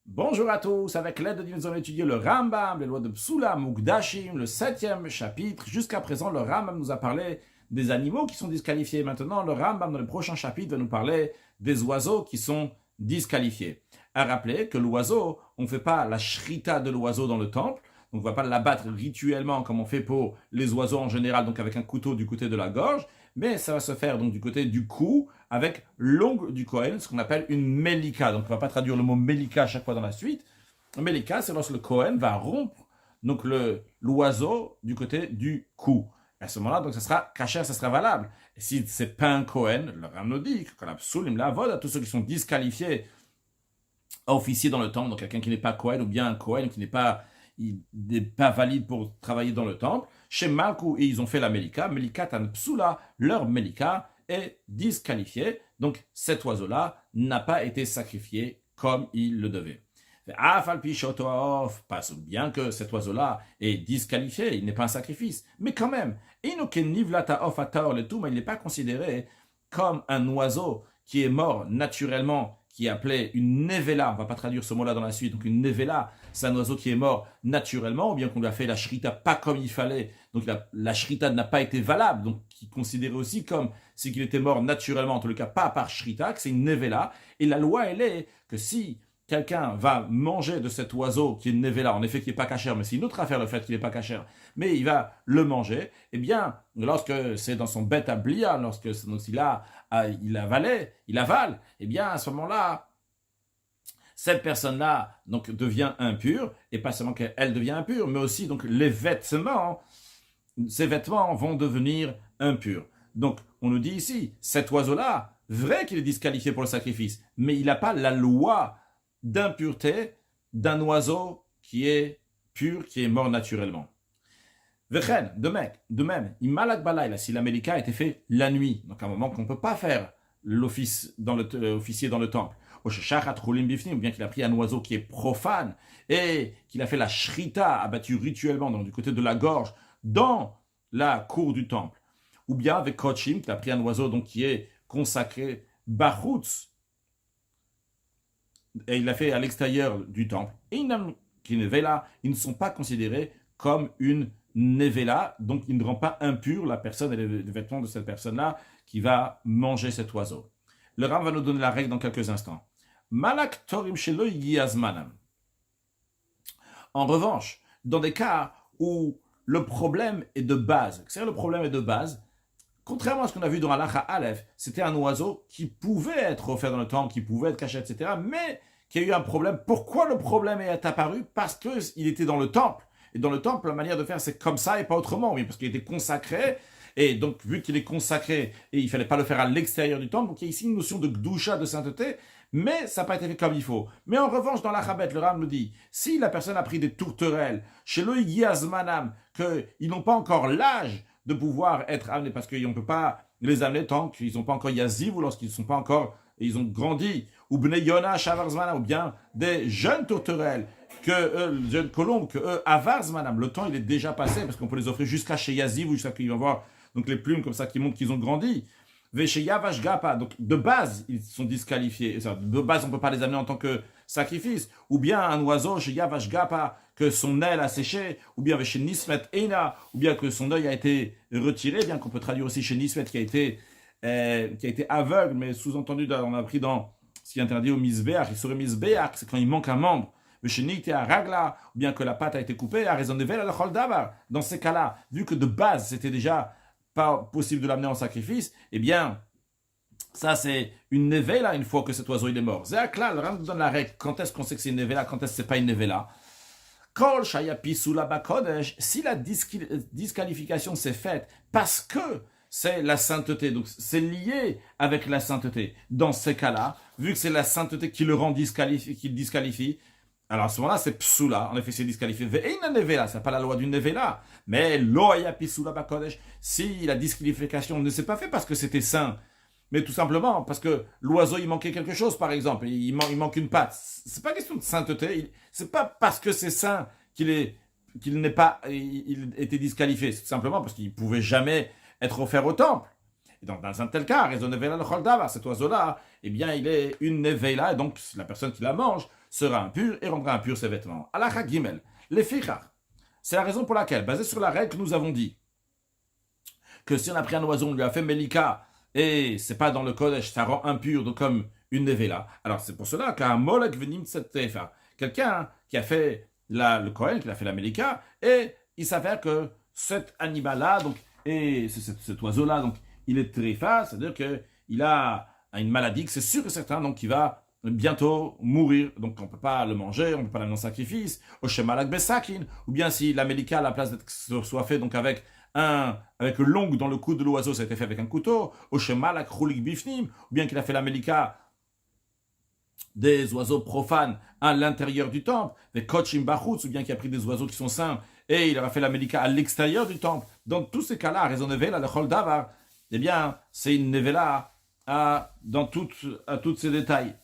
Bonjour à tous, avec l'aide de Dieu, nous allons étudier le Rambam, les lois de Psula, Mukdashim, le 7e chapitre. Jusqu'à présent, le Rambam nous a parlé des animaux qui sont disqualifiés. Maintenant, le Rambam, dans le prochain chapitre, va nous parler des oiseaux qui sont disqualifiés. À rappeler que l'oiseau, on ne fait pas la shrita de l'oiseau dans le temple, donc on ne va pas l'abattre rituellement comme on fait pour les oiseaux en général, donc avec un couteau du côté de la gorge, mais ça va se faire donc du côté du cou avec l'ongle du Kohen, ce qu'on appelle une melika. Donc on ne va pas traduire le mot melika à chaque fois dans la suite. Melika, c'est lorsque le Kohen va rompre donc l'oiseau du côté du cou. À ce moment-là, donc ça sera kasher, ça sera valable. Et si c'est pas un Kohen, le Ram nous dit que l'absoulim la vod à tous ceux qui sont disqualifiés à officier dans le temple, donc quelqu'un qui n'est pas Kohen ou bien un Kohen qui il n'est pas valide pour travailler dans le temple. Chez Malkou, ils ont fait la Melika. Melika tan psula, leur Melika est disqualifié. Donc cet oiseau-là n'a pas été sacrifié comme il le devait. Passe bien que cet oiseau-là est disqualifié, il n'est pas un sacrifice. Mais quand même, il n'est pas considéré comme un oiseau qui est mort naturellement, qui est appelé une nevela. On ne va pas traduire ce mot-là dans la suite. Donc une nevela, c'est un oiseau qui est mort naturellement, ou bien qu'on lui a fait la shrita pas comme il fallait. Donc la shrita n'a pas été valable. Donc qui est considéré aussi comme si qu'il était mort naturellement, en tout cas pas par shrita, que c'est une nevela. Et la loi, elle est que si quelqu'un va manger de cet oiseau qui est une nevela, en effet qui n'est pas cachère, mais c'est une autre affaire le fait qu'il n'est pas cachère, mais il va le manger, eh bien, lorsque c'est dans son bête à blia, lorsque il avale, eh bien, à ce moment-là, cette personne-là donc devient impure, et pas seulement qu'elle devient impure, mais aussi donc ces vêtements vont devenir impurs. Donc, on nous dit ici, cet oiseau-là, vrai qu'il est disqualifié pour le sacrifice, mais il n'a pas la loi d'impureté d'un oiseau qui est pur, qui est mort naturellement. Vechen, de même, imalak balayla, si la melika a été fait la nuit, donc à un moment qu'on ne peut pas faire l'officier dans le temple, ou bien qu'il a pris un oiseau qui est profane et qu'il a fait la shrita, abattu rituellement, donc du côté de la gorge, dans la cour du temple, ou bien avec kochim, qu'il a pris un oiseau donc qui est consacré bachutz, et il l'a fait à l'extérieur du temple, et ils ne sont pas considérés comme une nevela, donc il ne rend pas impur la personne et les vêtements de cette personne-là qui va manger cet oiseau. Le Ram va nous donner la règle dans quelques instants. Malak torim shelo yiyazmanam. En revanche, dans des cas où le problème est de base, c'est-à-dire le problème est de base, contrairement à ce qu'on a vu dans Halacha Aleph, c'était un oiseau qui pouvait être offert dans le temple, qui pouvait être caché, etc., mais qui a eu un problème. Pourquoi le problème est apparu? Parce qu'il était dans le temple. Et dans le temple, la manière de faire, c'est comme ça et pas autrement. Oui, parce qu'il était consacré. Et donc, vu qu'il est consacré, et il ne fallait pas le faire à l'extérieur du temple, donc il y a ici une notion de gdusha, de sainteté, mais ça n'a pas été fait comme il faut. Mais en revanche, dans la Chabet, le Ram nous dit, si la personne a pris des tourterelles, chez le Yazmanam, qu'ils n'ont pas encore l'âge de pouvoir être amenés, parce qu'on ne peut pas les amener tant qu'ils n'ont pas encore yaziv, ou lorsqu'ils ne sont pas encore, ils ont grandi, ou bnei Yona, Shavarzmanam, ou bien des jeunes tourterelles, jeunes colombes, avarzmanam, le temps il est déjà passé, parce qu'on peut les offrir jusqu'à chez yaziv, ou jusqu'à qu'ils vont voir donc les plumes comme ça qui montrent qu'ils ont grandi. Donc de base, ils sont disqualifiés. De base, on ne peut pas les amener en tant que sacrifice. Ou bien un oiseau, chez Yavash Gapa, que son aile a séché, ou bien chez Nismet Eina, ou bien que son œil a été retiré, bien qu'on peut traduire aussi chez Nismet qui a été aveugle, mais sous-entendu, on a pris dans ce qui est interdit au Misbéach, il serait Misbéach, c'est quand il manque un membre. Chez Nite à Ragla, ou bien que la pâte a été coupée, à raison de Vel al Davar. Dans ces cas-là, vu que de base, c'était déjà pas possible de l'amener en sacrifice, eh bien, ça c'est une nevela une fois que cet oiseau il est mort. Zéakla, le Ram nous donne la règle. Quand est-ce qu'on sait que c'est une nevela, quand est-ce que c'est pas une nevela? Kol shayapisula bakodesh, si la disqualification s'est faite parce que c'est la sainteté, donc c'est lié avec la sainteté. Dans ces cas-là, vu que c'est la sainteté qui le rend disqualifie, alors à ce moment-là, c'est psula, en effet, c'est disqualifié. Ve'eina nevela, c'est pas la loi d'une nevela. Mais loya pisula bakodesh, si la disqualification ne s'est pas faite parce que c'était saint, mais tout simplement parce que l'oiseau il manquait quelque chose, par exemple, il manque une patte. C'est pas question de sainteté, c'est pas parce que c'est saint qu'il était disqualifié, c'est tout simplement parce qu'il pouvait jamais être offert au temple. Et donc, dans un tel cas, raison nevela le choldava, cet oiseau-là, eh bien, il est une nevela, et donc la personne qui la mange sera impur et rendra impur ses vêtements. Alakha Gimel, les fichach. C'est la raison pour laquelle, basée sur la règle que nous avons dit, que si on a pris un oiseau, on lui a fait melika, et c'est pas dans le Kodesh, ça rend impur, donc comme une nevela. Alors c'est pour cela qu'un molek venim tsetefa, quelqu'un qui a fait le Kohen, qui a fait la melika, et il s'avère que cet animal-là, donc, et cet oiseau-là, donc, il est tréfa, c'est-à-dire qu'il a une maladie que c'est sûr et certain, donc il va bientôt mourir, donc on ne peut pas le manger, on ne peut pas l'amener en sacrifice, au shemalak besakin, ou bien si la melika, à la place d'être soit fait donc avec l'ongle dans le cou de l'oiseau, ça a été fait avec un couteau, au shemalak chulik bifnim, ou bien qu'il a fait la melika des oiseaux profanes à l'intérieur du temple, des kochim bachutz, ou bien qu'il a pris des oiseaux qui sont saints, et il a fait la melika à l'extérieur du temple. Dans tous ces cas-là, à raison nevela, le chol davar, eh bien, c'est une nevela à tous ces détails.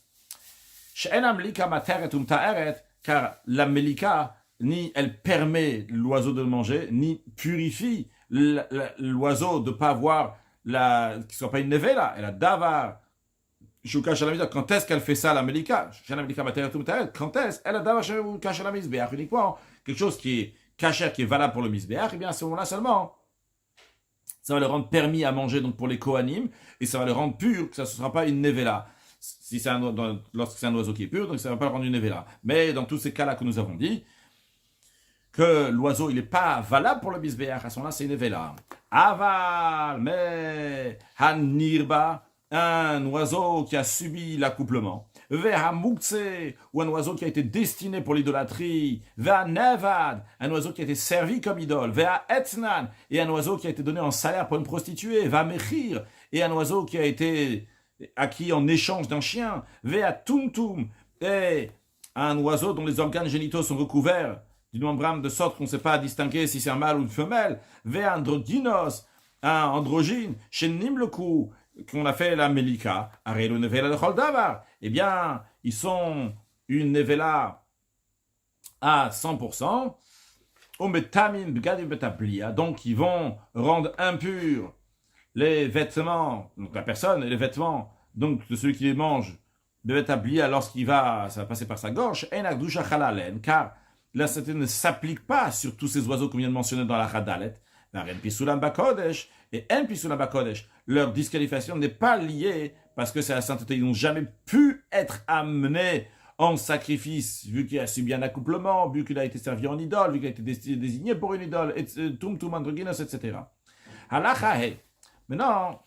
Car la melika, ni elle permet l'oiseau de le manger, ni purifie l'oiseau de ne pas avoir qu'il ne soit pas une nevela, elle a davar. Quand est-ce qu'elle fait ça, la melika? Quand est-ce? Elle a davar uniquement quelque chose qui est kasher, qui est valable pour le misbéach, et bien à ce moment-là seulement, ça va le rendre permis à manger donc pour les kohanim, et ça va le rendre pur, que ça ne sera pas une nevela. Si c'est lorsque c'est un oiseau qui est pur, donc ça ne va pas le rendre une nevela. Mais dans tous ces cas-là que nous avons dit, que l'oiseau, il n'est pas valable pour le misbéach, à ce moment-là, c'est une nevela. Aval, mais hanirba, un oiseau qui a subi l'accouplement. Vehamukse, ou un oiseau qui a été destiné pour l'idolâtrie. Vehanevad, un oiseau qui a été servi comme idole. Vehaetnan, et un oiseau qui a été donné en salaire pour une prostituée. Vehamechir, et un oiseau qui a été acquis en échange d'un chien. Vehatumtum, et un oiseau dont les organes génitaux sont recouverts d'une membrane de sorte qu'on ne sait pas distinguer si c'est un mâle ou une femelle. Veandrogynos, un androgyne. Shenim le coup, qu'on a fait la melika, arelu nevela de chol davar, eh bien, ils sont une nevela à 100%, donc ils vont rendre impurs les vêtements, donc la personne et les vêtements, donc de celui qui les mange, de betablia lorsqu'il va, ça va passer par sa gorge, car la sainteté ne s'applique pas sur tous ces oiseaux qu'on vient de mentionner dans la Hadalet, et En Pisulam Bakodesh, leur disqualification n'est pas liée parce que c'est la sainteté. Ils n'ont jamais pu être amenés en sacrifice, vu qu'il a subi un accouplement, vu qu'il a été servi en idole, vu qu'il a été désigné pour une idole, tum androgynos, etc. Halacha he. Maintenant,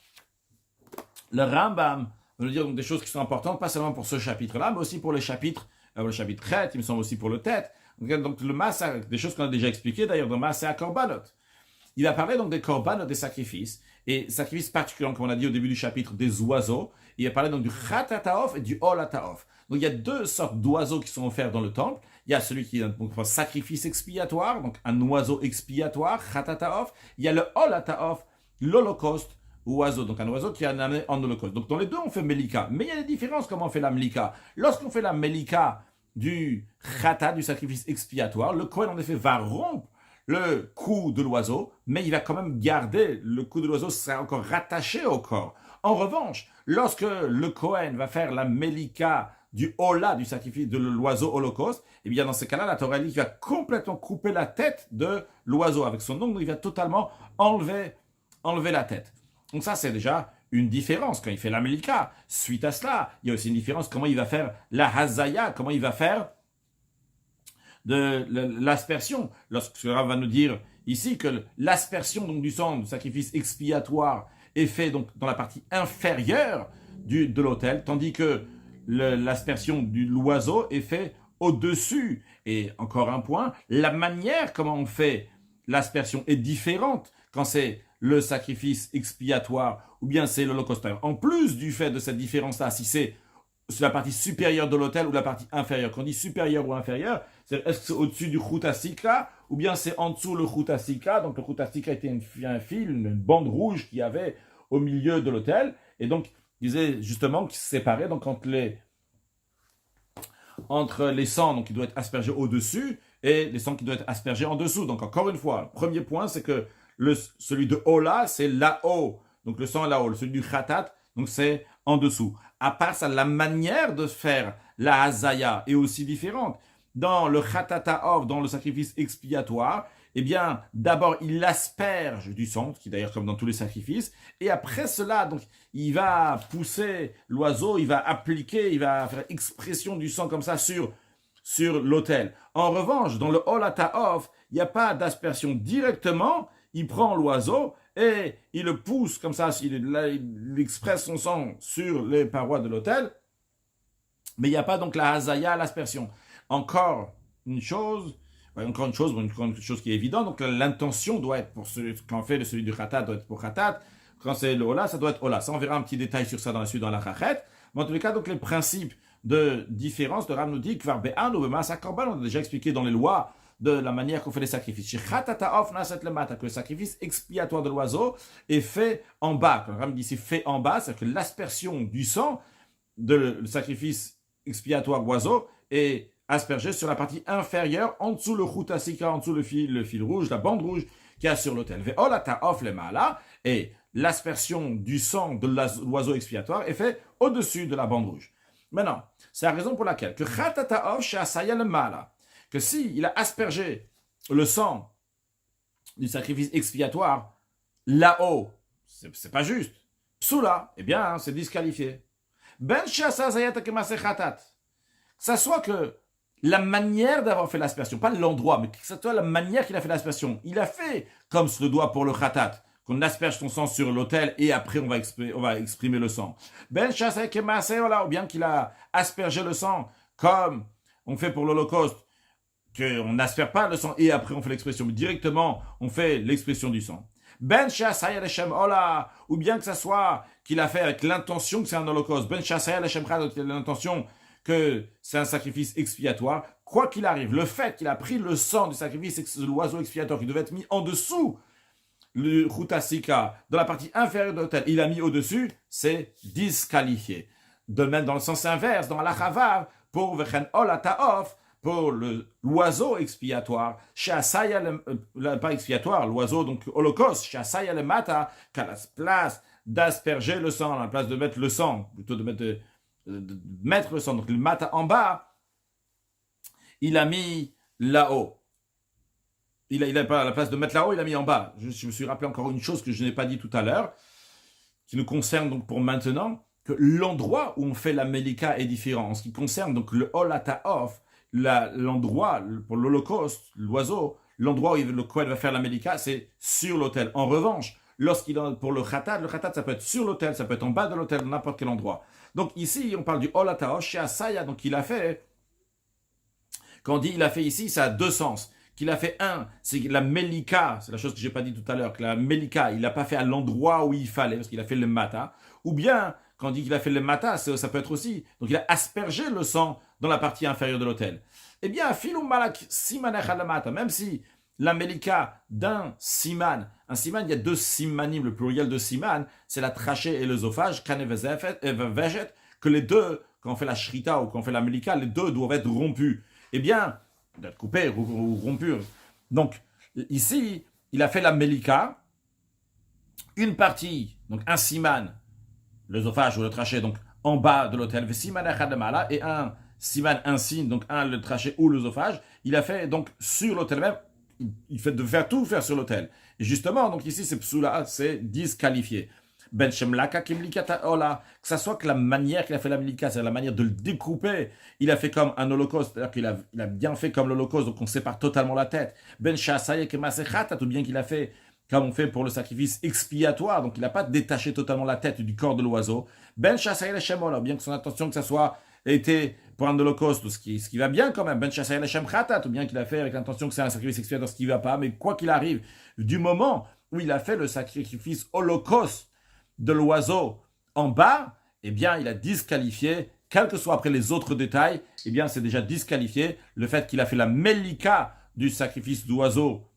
le Rambam veut dire donc des choses qui sont importantes, pas seulement pour ce chapitre-là, mais aussi pour le chapitre Chet, il me semble aussi pour le Tête. Donc le Massa, des choses qu'on a déjà expliquées d'ailleurs dans Massa à Korbanot. Il va parler donc des korbanot, des sacrifices, et sacrifices particulièrement, comme on a dit au début du chapitre, des oiseaux. Il va parler donc du chatataof et du olataof. Donc il y a deux sortes d'oiseaux qui sont offerts dans le temple. Il y a celui qui est un sacrifice expiatoire, donc un oiseau expiatoire, chatataof. Il y a le olataof, l'holocauste, oiseau, donc un oiseau qui est amené en holocauste. Donc dans les deux, on fait melika. Mais il y a des différences comment on fait la melika. Lorsqu'on fait la melika du chata, du sacrifice expiatoire, le Kohen en effet va rompre le cou de l'oiseau, mais il va quand même garder le cou de l'oiseau, sera encore rattaché au corps. En revanche, lorsque le Kohen va faire la melika du hola, du sacrifice de l'oiseau holocauste, eh bien dans ce cas-là, la Torah dit qu'il va complètement couper la tête de l'oiseau avec son ongle, il va totalement enlever la tête. Donc ça, c'est déjà une différence quand il fait la melika. Suite à cela, il y a aussi une différence comment il va faire la hazaya, comment il va faire de l'aspersion. Lorsque le Rav va nous dire ici que l'aspersion donc du sang du sacrifice expiatoire est fait donc dans la partie inférieure de l'autel, tandis que l'aspersion de l'oiseau est fait au-dessus. Et encore un point, la manière comment on fait l'aspersion est différente quand c'est le sacrifice expiatoire ou bien c'est l'holocauste. En plus du fait de cette différence-là, si c'est la partie supérieure de l'autel ou la partie inférieure. Quand on dit supérieur ou inférieur, est-ce que c'est au-dessus du Chutasika ou bien c'est en dessous le Chutasika. Donc le Chutasika était un fil, une bande rouge qu'il y avait au milieu de l'autel. Et donc, il disait justement qu'il se séparait donc, entre les sangs donc, qui doivent être aspergés au-dessus et les sangs qui doivent être aspergés en dessous. Donc encore une fois, le premier point, c'est que celui de Ola, c'est là-haut. Donc le sang est là-haut. Celui du Khatat, donc c'est en dessous. à part ça, la manière de faire la hazaya est aussi différente. Dans le Khatata'ov, dans le sacrifice expiatoire, eh bien, d'abord, il asperge du sang, qui est d'ailleurs comme dans tous les sacrifices, et après cela, donc, il va pousser l'oiseau, il va appliquer, il va faire expression du sang comme ça sur l'autel. En revanche, dans le Olata'ov, il n'y a pas d'aspersion directement, il prend l'oiseau et il le pousse comme ça, il expresse son sang sur les parois de l'autel, mais il n'y a pas donc la hazaya, l'aspersion. Encore une chose qui est évidente, donc l'intention doit être pour celui, quand on fait celui du khatat, doit être pour khatat, quand c'est le hola, ça doit être hola. Ça, on verra un petit détail sur ça dans la suite, dans la chachet. Mais en tous les cas, donc les principes de différence de Ram nous dit que on a déjà expliqué dans les lois de la manière qu'on fait les sacrifices. Que le sacrifice expiatoire de l'oiseau est fait en bas. Quand Ram dit c'est fait en bas, c'est que l'aspersion du sang de le sacrifice expiatoire oiseau est aspergé sur la partie inférieure, en dessous le choutasika, en dessous le fil rouge, la bande rouge qu'il y a sur l'autel. Et l'aspersion du sang de l'oiseau expiatoire est fait au-dessus de la bande rouge. Maintenant, c'est la raison pour laquelle que que si il a aspergé le sang du sacrifice expiatoire là-haut, c'est pas juste. Psoula, eh bien, c'est disqualifié. Ça soit que la manière d'avoir fait l'aspersion, pas l'endroit, mais que ce soit la manière qu'il a fait l'aspersion, il a fait comme se le doit pour le khatat, qu'on asperge son sang sur l'autel et après on va exprimer le sang. Ou bien qu'il a aspergé le sang comme on fait pour l'Holocauste, qu'on n'asperge pas le sang et après on fait l'expression, mais directement on fait l'expression du sang. Ou bien que ça soit qu'il a fait avec l'intention que c'est un holocauste. L'intention que c'est un sacrifice expiatoire. Quoi qu'il arrive, le fait qu'il a pris le sang du sacrifice de l'oiseau expiatoire qui devait être mis en dessous le Chutasika, dans la partie inférieure de l'autel, il a mis au-dessus, c'est disqualifié. De même dans le sens inverse, dans la Chavav, pour Vechen Olataof, pour l'oiseau expiatoire, pas expiatoire, l'oiseau, donc holocauste, Shasaya le Mata, qu'à la place d'asperger le sang, à la place de mettre le sang, plutôt de mettre le sang, donc le Mata en bas, il a mis là-haut. Il a pas à la place de mettre là-haut, il a mis en bas. Je me suis rappelé encore une chose que je n'ai pas dit tout à l'heure, qui nous concerne donc pour maintenant, que l'endroit où on fait la Melika est différent. En ce qui concerne donc le Olataof, l'endroit pour l'Holocauste, l'oiseau, l'endroit où le Kohen va faire la Melika, c'est sur l'autel. En revanche, pour le Khatat, ça peut être sur l'autel, ça peut être en bas de l'autel, n'importe quel endroit. Donc ici, on parle du Olataof, chez Asaya, donc il a fait, quand on dit il a fait ici, ça a deux sens. Qu'il a fait c'est la Melika, c'est la chose que j'ai pas dit tout à l'heure, que la Melika, il l'a pas fait à l'endroit où il fallait, parce qu'il a fait le Mata, ou bien, quand on dit qu'il a fait le Mata, ça peut être aussi, donc il a aspergé le sang dans la partie inférieure de l'autel. Eh bien, Filou Malak Simanech Mata, même si la Melika d'un Siman, un Siman, il y a deux Simanim, le pluriel de Siman, c'est la trachée et l'œsophage, que les deux, quand on fait la Shrita ou quand on fait la Melika, les deux doivent être rompus. Eh bien, d'être coupé ou rompu. Donc, ici, il a fait la Melika, une partie, donc un siman, l'œsophage ou le trachet, donc en bas de l'autel, et un siman, un signe, donc le trachet ou l'œsophage, il a fait donc sur l'autel même, il fait de faire tout faire sur l'autel. Et justement, donc ici, c'est psoula, c'est disqualifié. Ben Shemlaka Kimlikata Ola, que ça soit que la manière qu'il a fait la Melika, c'est la manière de le découper, il a fait comme un holocauste, c'est-à-dire qu'il a bien fait comme l'holocauste, donc on sépare totalement la tête. Ben Shasaya Kemasechatat, ou bien qu'il a fait comme on fait pour le sacrifice expiatoire, donc il n'a pas détaché totalement la tête du corps de l'oiseau. Ben Shasaya Lechem Ola, bien que son intention que ça soit été pour un holocauste, ce qui va bien quand même. Ben Shasaya Lechem Khatat, ou bien qu'il a fait avec l'intention que c'est un sacrifice expiatoire, ce qui ne va pas, mais quoi qu'il arrive, du moment où il a fait le sacrifice holocauste de l'oiseau en bas, eh bien, il a disqualifié, quel que soit après les autres détails, eh bien, c'est déjà disqualifié le fait qu'il a fait la Melika du sacrifice d'oiseau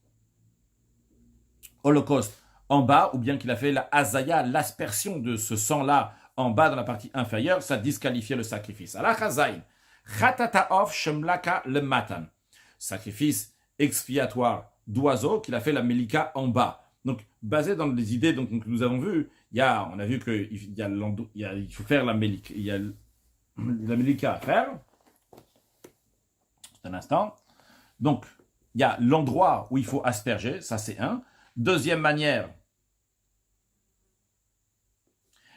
holocauste en bas, ou bien qu'il a fait la Hazaya, l'aspersion de ce sang-là en bas dans la partie inférieure, ça disqualifiait le sacrifice. Alors, Chazaïn, Chatataof Shemlaka le Matan, sacrifice expiatoire d'oiseau qu'il a fait la Melika en bas. Donc, basé dans les idées donc, que nous avons vues, on a vu il faut faire la mélika, il y a la mélika à faire. C'est un instant. Donc, il y a l'endroit où il faut asperger, ça c'est un. Deuxième manière,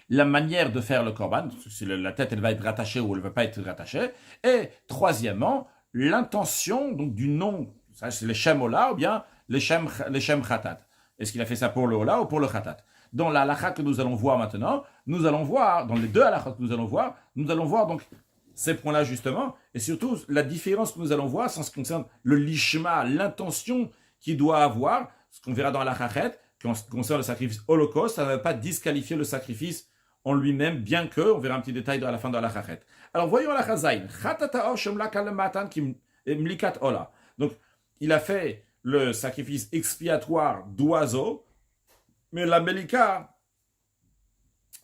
la manière de faire le korban, si la tête elle va être rattachée ou elle ne va pas être rattachée. Et troisièmement, l'intention donc du nom, ça c'est le Shem Ola ou bien le Shem Khatat. Est-ce qu'il a fait ça pour le Ola ou pour le Khatat? Dans la halakha que nous allons voir maintenant, nous allons voir, dans les deux halakhas que nous allons voir donc ces points-là justement, et surtout la différence que nous allons voir en ce qui concerne le lishma, l'intention qu'il doit avoir, ce qu'on verra dans la halakha, en ce qui concerne le sacrifice holocauste, ça ne va pas disqualifier le sacrifice en lui-même, bien que, on verra un petit détail à la fin de la halakha. Alors voyons la chazaïn, donc il a fait le sacrifice expiatoire d'oiseau, mais la melika,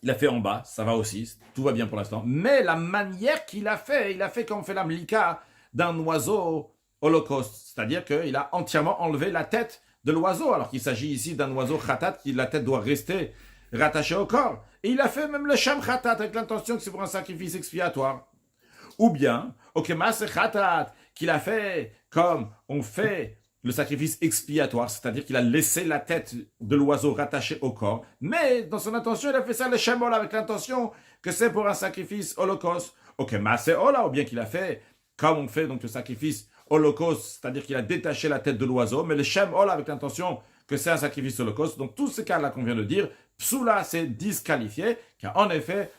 il a fait en bas, ça va aussi, tout va bien pour l'instant. Mais la manière qu'il a fait, il a fait comme on fait la melika d'un oiseau holocauste. C'est-à-dire qu'il a entièrement enlevé la tête de l'oiseau, alors qu'il s'agit ici d'un oiseau khatat, qui la tête doit rester rattachée au corps. Et il a fait même le sham khatat avec l'intention que c'est pour un sacrifice expiatoire. Ou bien, okemase khatat, qu'il a fait comme on fait le sacrifice expiatoire, c'est-à-dire qu'il a laissé la tête de l'oiseau rattachée au corps, mais dans son intention, il a fait ça le shem-ola avec l'intention que c'est pour un sacrifice holocauste. Ok, masse ola, ou bien qu'il a fait comme on fait donc le sacrifice holocauste, c'est-à-dire qu'il a détaché la tête de l'oiseau, mais le shem-ola avec l'intention que c'est un sacrifice holocauste. Donc tous ces cas-là qu'on vient de dire, psoula c'est disqualifié, car en effet,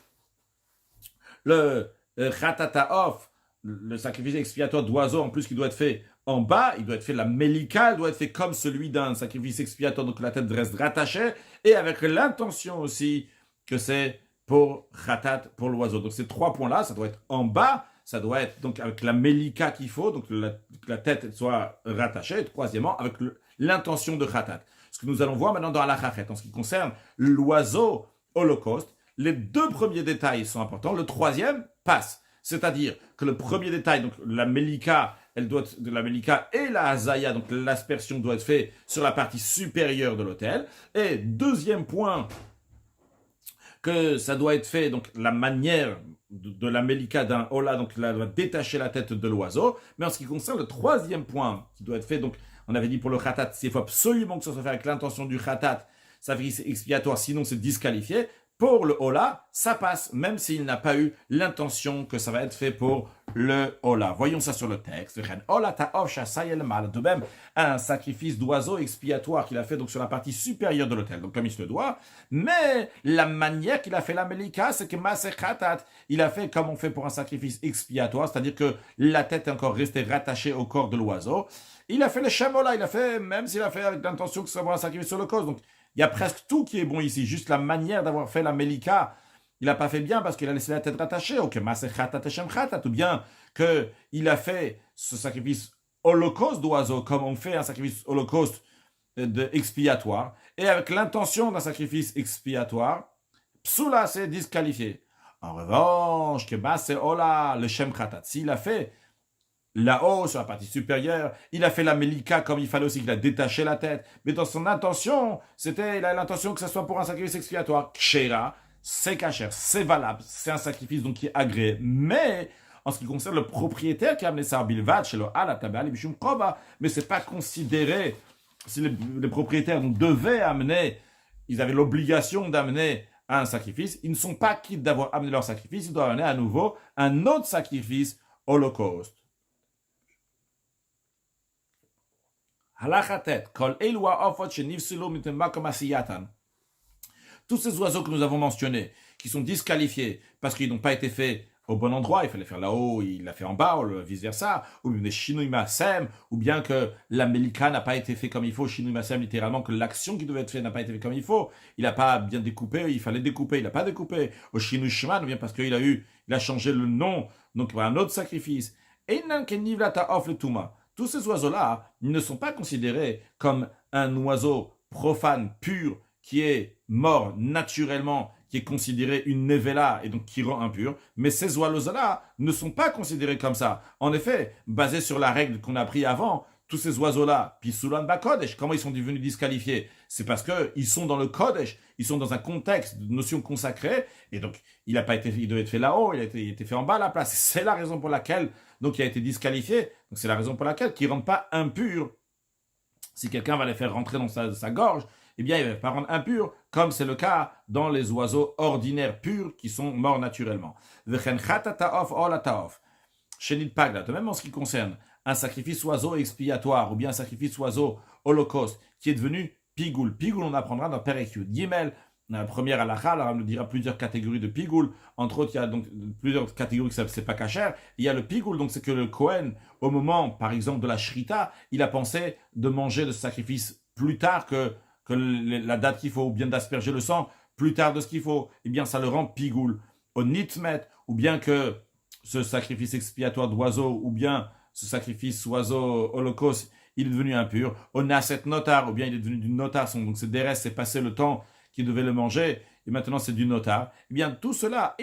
le khatataof, le sacrifice expiatoire d'oiseau, en plus qui doit être fait en bas, il doit être fait la melika, il doit être fait comme celui d'un sacrifice expiatoire, donc la tête reste rattachée, et avec l'intention aussi que c'est pour khatat, pour l'oiseau. Donc ces trois points-là, ça doit être en bas, ça doit être donc avec la melika qu'il faut, donc que la tête soit rattachée, et troisièmement, avec l'intention de khatat. Ce que nous allons voir maintenant dans la halakha, en ce qui concerne l'oiseau holocauste, les deux premiers détails sont importants, le troisième passe. C'est-à-dire que le premier détail, donc la melika, la melika et la hazaya, donc l'aspersion doit être faite sur la partie supérieure de l'autel. Et deuxième point, que ça doit être fait, donc la manière de la melika d'un hola, donc elle doit détacher la tête de l'oiseau. Mais en ce qui concerne le troisième point, qui doit être fait, donc on avait dit pour le khatat, il faut absolument que ça soit fait avec l'intention du khatat, sacrifice expiatoire, sinon c'est disqualifié. Pour le hola, ça passe, même s'il n'a pas eu l'intention que ça va être fait pour le hola. Voyons ça sur le texte. De même, un sacrifice d'oiseau expiatoire qu'il a fait donc sur la partie supérieure de l'autel, donc comme il se le doit. Mais la manière qu'il a fait la melika, c'est que masekhatat, il a fait comme on fait pour un sacrifice expiatoire, c'est-à-dire que la tête est encore restée rattachée au corps de l'oiseau. Il a fait le shamola, il a fait, même s'il a fait avec l'intention que ça soit un sacrifice holocauste. Donc, il y a presque tout qui est bon ici, juste la manière d'avoir fait la melika, il n'a pas fait bien parce qu'il a laissé la tête rattachée, ou bien qu'il a fait ce sacrifice holocauste d'oiseau, comme on fait un sacrifice holocauste expiatoire, et avec l'intention d'un sacrifice expiatoire, psoula c'est disqualifié. En revanche, que ola le shem khatat, s'il a fait là-haut, sur la partie supérieure, il a fait la melika comme il fallait aussi, qu'il a détaché la tête. Mais dans son intention, il a l'intention que ce soit pour un sacrifice expiatoire. Kshera, c'est kasher, c'est valable, c'est un sacrifice donc qui est agréé. Mais, en ce qui concerne le propriétaire qui a amené ça à Bilvad, chez le Alatabal, mais c'est pas considéré, si les propriétaires devaient amener, ils avaient l'obligation d'amener un sacrifice, ils ne sont pas quittes d'avoir amené leur sacrifice, ils doivent amener à nouveau un autre sacrifice holocauste. Tous ces oiseaux que nous avons mentionnés, qui sont disqualifiés parce qu'ils n'ont pas été faits au bon endroit, il fallait faire là-haut, il l'a fait en bas, ou vice-versa, ou bien des shinui masem, ou bien que la melika n'a pas été fait comme il faut, shinui masem littéralement, que l'action qui devait être faite n'a pas été faite comme il faut, il n'a pas bien découpé, il fallait découper, il n'a pas découpé, au shinui shman, ou bien parce qu'il a changé le nom, donc pour un autre sacrifice. Einan kenivlata of le tuma. Tous ces oiseaux-là ne sont pas considérés comme un oiseau profane, pur, qui est mort naturellement, qui est considéré une nevela et donc qui rend impur. Mais ces oiseaux-là ne sont pas considérés comme ça. En effet, basé sur la règle qu'on a appris avant, tous ces oiseaux-là, Pisulan Bakodesh, comment ils sont devenus disqualifiés? C'est parce qu'ils sont dans le Kodesh, ils sont dans un contexte de notion consacrée, et donc il devait être fait là-haut, il a été fait en bas à la place. C'est la raison pour laquelle donc il a été disqualifié. Donc c'est la raison pour laquelle il ne rend pas impur. Si quelqu'un va les faire rentrer dans sa gorge, eh bien il ne va pas rendre impur, comme c'est le cas dans les oiseaux ordinaires purs qui sont morts naturellement. De même en ce qui concerne un sacrifice oiseau expiatoire ou bien un sacrifice oiseau holocauste qui est devenu pigoul. Pigoul, on apprendra dans Perek Yud Gimel, la première halakha, alors on nous dira plusieurs catégories de pigoul. Entre autres, il y a donc plusieurs catégories que c'est pas kasher. Il y a le pigoul, donc c'est que le Kohen, au moment, par exemple, de la shrita, il a pensé de manger le sacrifice plus tard que la date qu'il faut, ou bien d'asperger le sang plus tard de ce qu'il faut. Eh bien, ça le rend pigoul. Au nitmet, ou bien que ce sacrifice expiatoire d'oiseau, ou bien ce sacrifice oiseau holocauste, il est devenu impur. Au naset notar, ou bien il est devenu du notar, donc c'est des restes, c'est passé le temps qu'il devait le manger, et maintenant c'est du notar. Eh bien, tout cela,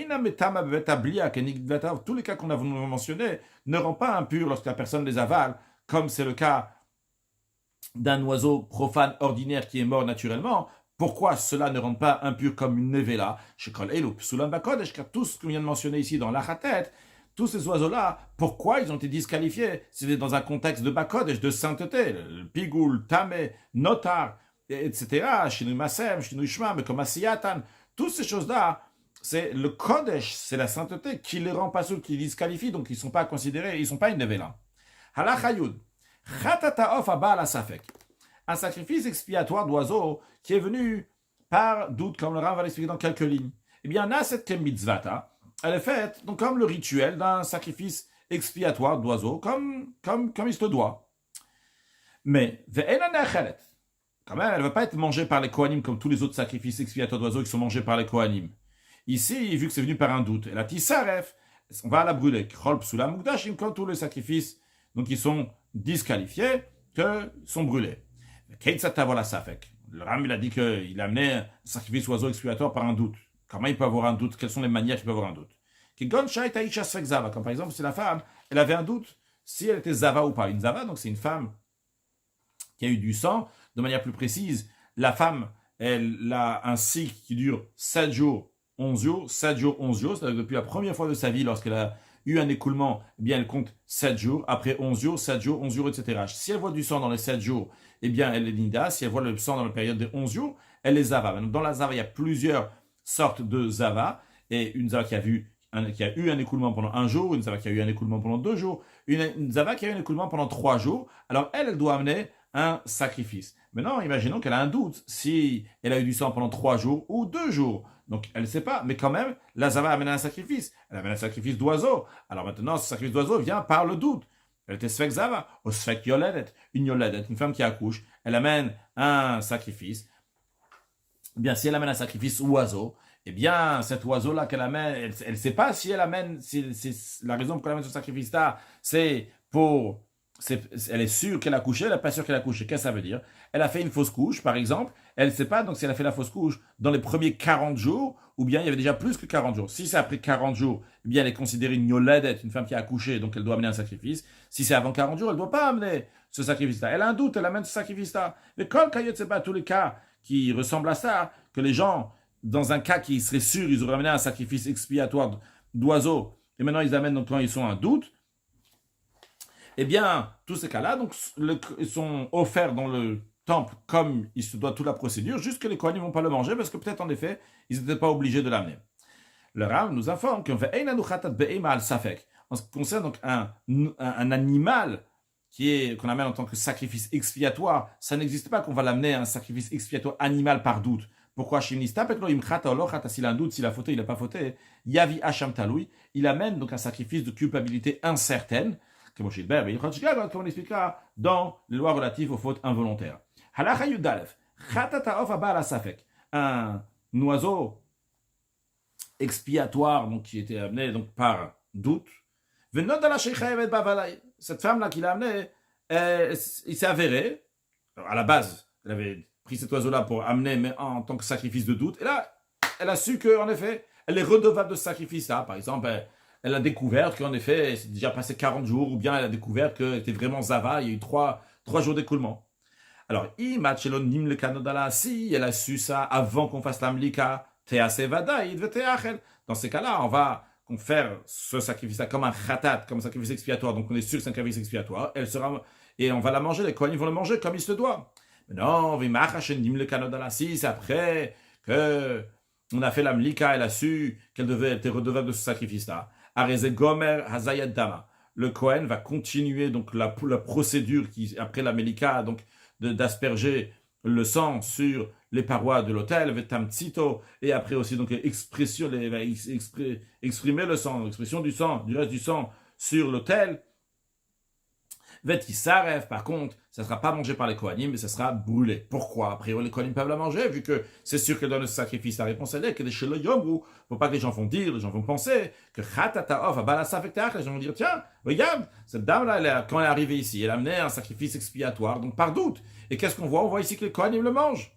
tous les cas qu'on a mentionnés, ne rend pas impur lorsque la personne les avale, comme c'est le cas d'un oiseau profane ordinaire qui est mort naturellement. Pourquoi cela ne rend pas impur comme une nevela? Car tout ce qu'on vient de mentionner ici dans l'Achatet, tous ces oiseaux-là, pourquoi ils ont été disqualifiés? C'était dans un contexte de Bakodesh, de sainteté, le pigoul, tamé, notar, etc. Shinui masem, shinui shma, comme asiyatan, toutes ces choses-là, c'est le Kodesh, c'est la sainteté qui les rend pas ceux qui les disqualifient, donc ils ne sont pas considérés, ils ne sont pas une nevela. Halachayud, chatataof abal asafek, un sacrifice expiatoire d'oiseau qui est venu par doute, comme le Rav va l'expliquer dans quelques lignes. Eh bien, na cette mitzvata, elle est faite donc comme le rituel d'un sacrifice expiatoire d'oiseau, comme il se doit. Mais, quand même, elle ne va pas être mangée par les Kohanim comme tous les autres sacrifices expiatoires d'oiseaux qui sont mangés par les Kohanim. Ici, vu que c'est venu par un doute, et la tisaref, on va la brûler. Comme tous les sacrifices donc ils sont disqualifiés, que sont brûlés. Le Ram, il a dit qu'il a amené un sacrifice oiseau expiatoire par un doute. Comment il peut avoir un doute? Quelles sont les manières qu'il peut avoir un doute? Comme par exemple, si la femme, elle avait un doute si elle était zava ou pas. Une zava, donc c'est une femme qui a eu du sang. De manière plus précise, la femme, elle a un cycle qui dure 7 jours, 11 jours, 7 jours, 11 jours. C'est-à-dire que depuis la première fois de sa vie, lorsqu'elle a eu un écoulement, eh bien, elle compte 7 jours, après 11 jours, 7 jours, 11 jours, etc. Si elle voit du sang dans les 7 jours, eh bien, elle est nida. Si elle voit le sang dans la période des 11 jours, elle est zava. Donc, dans la zava, il y a plusieurs sortes de zava. Et une zava qui a eu un écoulement pendant 1 jour, une zava qui a eu un écoulement pendant 2 jours, une zava qui a eu un écoulement pendant 3 jours. Alors, elle doit amener un sacrifice. Maintenant, imaginons qu'elle a un doute si elle a eu du sang pendant 3 jours ou 2 jours. Donc, elle ne sait pas, mais quand même, la zava amène un sacrifice. Elle amène un sacrifice d'oiseau. Alors maintenant, ce sacrifice d'oiseau vient par le doute. Elle était sfek zava, ou sfek yoledet, une femme qui accouche. Elle amène un sacrifice. Eh bien, si elle amène un sacrifice oiseau, eh bien, cet oiseau-là qu'elle amène, elle ne sait pas si elle amène, la raison pour laquelle elle amène ce sacrifice-là, c'est pour... elle est sûre qu'elle a couché, elle n'est pas sûre qu'elle a couché. Qu'est-ce que ça veut dire? Elle a fait une fausse couche, par exemple. Elle ne sait pas, donc si elle a fait la fausse couche dans les premiers 40 jours, ou bien il y avait déjà plus que 40 jours. Si c'est après 40 jours, eh bien elle est considérée une yoledet, une femme qui a accouché, donc elle doit amener un sacrifice. Si c'est avant 40 jours, elle ne doit pas amener ce sacrifice-là. Elle a un doute, elle amène ce sacrifice-là. Mais comme Kayot, ce n'est pas tous les cas qui ressemblent à ça, que les gens, dans un cas qui serait sûr, ils auraient amené un sacrifice expiatoire d'oiseau, et maintenant ils amènent donc quand ils sont un doute. Eh bien, tous ces cas-là donc, sont offerts dans le temple comme il se doit toute la procédure, juste que les Kohanim ne vont pas le manger parce que peut-être en effet, ils n'étaient pas obligés de l'amener. Le Rav nous informe qu'on fait en ce qui concerne donc un animal qu'on amène en tant que sacrifice expiatoire, ça n'existe pas qu'on va l'amener à un sacrifice expiatoire animal par doute. Pourquoi s'il a un doute, s'il a fauté, il n'a pas fauté, Yavi Hacham Taloui, il amène donc un sacrifice de culpabilité incertaine, comme on expliquera dans les lois relatives aux fautes involontaires. Un oiseau expiatoire donc, qui était amené donc, par doute. Cette femme-là qui l'a amené, il s'est avéré, à la base, elle avait pris cet oiseau-là pour amener mais en tant que sacrifice de doute. Et là, elle a su qu'en effet, elle est redevable de ce sacrifice-là. Par exemple, elle a découvert qu'en effet, c'est déjà passé 40 jours, ou bien elle a découvert qu'elle était vraiment zava. Il y a eu 3 jours d'écoulement. Alors, si elle a su ça avant qu'on fasse la mlika, dans ces cas-là, on va faire ce sacrifice-là comme un khatat, comme un sacrifice expiatoire. Donc, on est sûr que c'est un sacrifice expiatoire. Et on va la manger, les Kohanim vont le manger comme il se doit. Mais non, si c'est après que on a fait la mlika, elle a su qu'elle était redevable de ce sacrifice-là. Le Kohen va continuer donc la procédure qui, après la mlika, donc d'asperger le sang sur les parois de l'autel, et après aussi donc exprimer le sang, l'expression du sang, du reste du sang sur l'autel. Par contre, ça ne sera pas mangé par les Kohanim, mais ça sera brûlé. Pourquoi? A priori, les Kohanim peuvent la manger, vu que c'est sûr que dans le sacrifice, la réponse elle est que les Shelo Yomru, faut pas que les gens vont dire, les gens vont penser que Khatataof, les gens vont dire, tiens, regarde, cette dame-là, quand elle est arrivée ici, elle a amené un sacrifice expiatoire, donc par doute. Et qu'est-ce qu'on voit? On voit ici que les Kohanim le mangent.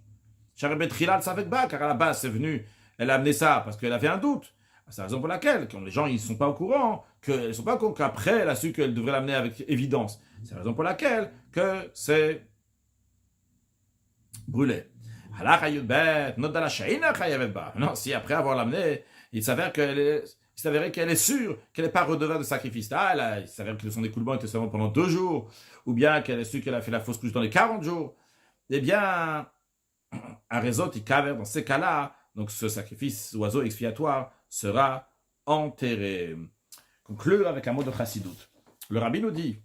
Car à la base, c'est venu, elle a amené ça parce qu'elle avait un doute. C'est la raison pour laquelle, quand les gens ils sont pas au courant, qu'après elle a su qu'elle devrait l'amener avec évidence. C'est la raison pour laquelle que c'est brûlé. Non, si après avoir l'amené, il s'avérait qu'elle est sûre qu'elle n'est pas redevable de sacrifice. Il s'avère que son écoulement était seulement pendant 2 jours, ou bien qu'elle est sûre qu'elle a fait la fausse couche dans les 40 jours. Eh bien, à Rezot, dans ces cas-là, donc ce sacrifice oiseau expiatoire sera enterré. Conclure avec un mot de Chassidut. Le Rabbi nous dit,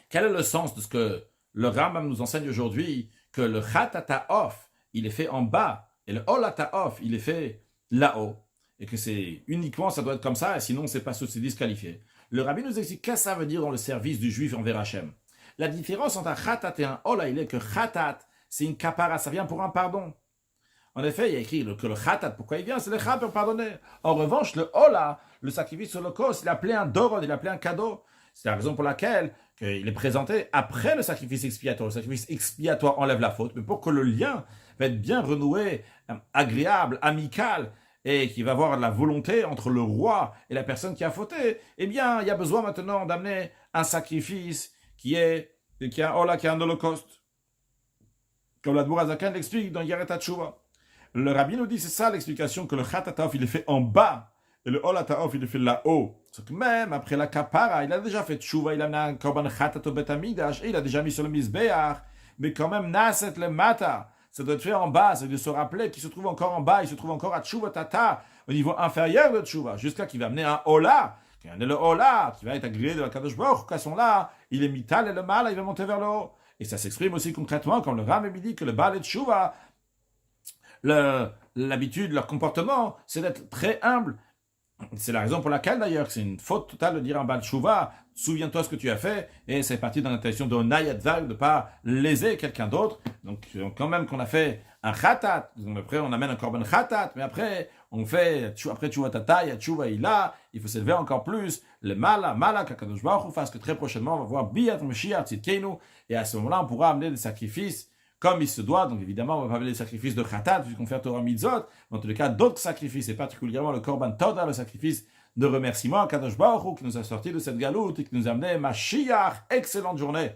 quel est le sens de ce que le Rambam nous enseigne aujourd'hui, que le Chatataof, il est fait en bas, et le Olataof, il est fait là-haut, et que c'est uniquement, ça doit être comme ça, et sinon c'est disqualifié. Le Rabbi nous explique qu'est-ce que ça veut dire dans le service du juif envers Hachem. La différence entre un Chatat et un Ola, il est que Chatat, c'est une kapara, ça vient pour un pardon. En effet, il y a écrit que le Khatat, pourquoi il vient? C'est le Khat pour pardonner. En revanche, le Ola, le sacrifice holocauste, il a appelé un doron, il a appelé un cadeau. C'est la raison pour laquelle il est présenté après le sacrifice expiatoire. Le sacrifice expiatoire enlève la faute, mais pour que le lien va être bien renoué, agréable, amical, et qu'il va avoir la volonté entre le roi et la personne qui a fauté, eh bien, il y a besoin maintenant d'amener un sacrifice qui est un Ola, qui est un holocauste. Comme l'Admour Azakan l'explique dans Yaret HaTshuva. Le Rabbi nous dit, c'est ça l'explication, que le Chatataof, il est fait en bas, et le Olataof, il est fait là-haut. C'est que même après la Kapara, il a déjà fait Tshuva, il a amené un Korban Chatato Bet Amidash, et il a déjà mis sur le Mizbeach, mais quand même, Naset le Mata, ça doit être fait en bas, c'est de se rappeler qu'il se trouve encore en bas, il se trouve encore à Tshuva Tata, au niveau inférieur de Tshuva, jusqu'à qu'il va amener un Ola, qui est le Ola, qui va être agréé de la Kadosh Baruch, qu'à son là, il est Mital et le Mal, il va monter vers le haut. Et ça s'exprime aussi concrètement, comme le Ram dit que le Baal et Tshuva, l'habitude, leur comportement, c'est d'être très humble. C'est la raison pour laquelle, d'ailleurs, c'est une faute totale de dire un Baal Tshuva, souviens-toi ce que tu as fait, et c'est parti dans l'intention de Nayadval, de ne pas léser quelqu'un d'autre. Donc, quand même qu'on a fait un Khatat, après on amène un Korban Khatat, mais après, on fait, après Tshuva Tata, il y a Tshuva Ila, il faut s'élever encore plus, le Mala, Kakadosh Baruch Hu, parce que très prochainement, on va voir Biyat Mashiach Tzidkeinu, et à ce moment-là, on pourra amener des sacrifices comme il se doit. Donc évidemment, on va pas amener les sacrifices de Khatat, vu qu'on fait Torah Mitzvot, mais en tous les cas, d'autres sacrifices, et particulièrement le Korban Toda, le sacrifice de remerciement à Kadosh Baruch Hu, qui nous a sortis de cette galoute et qui nous a amené Mashiach. Excellente journée.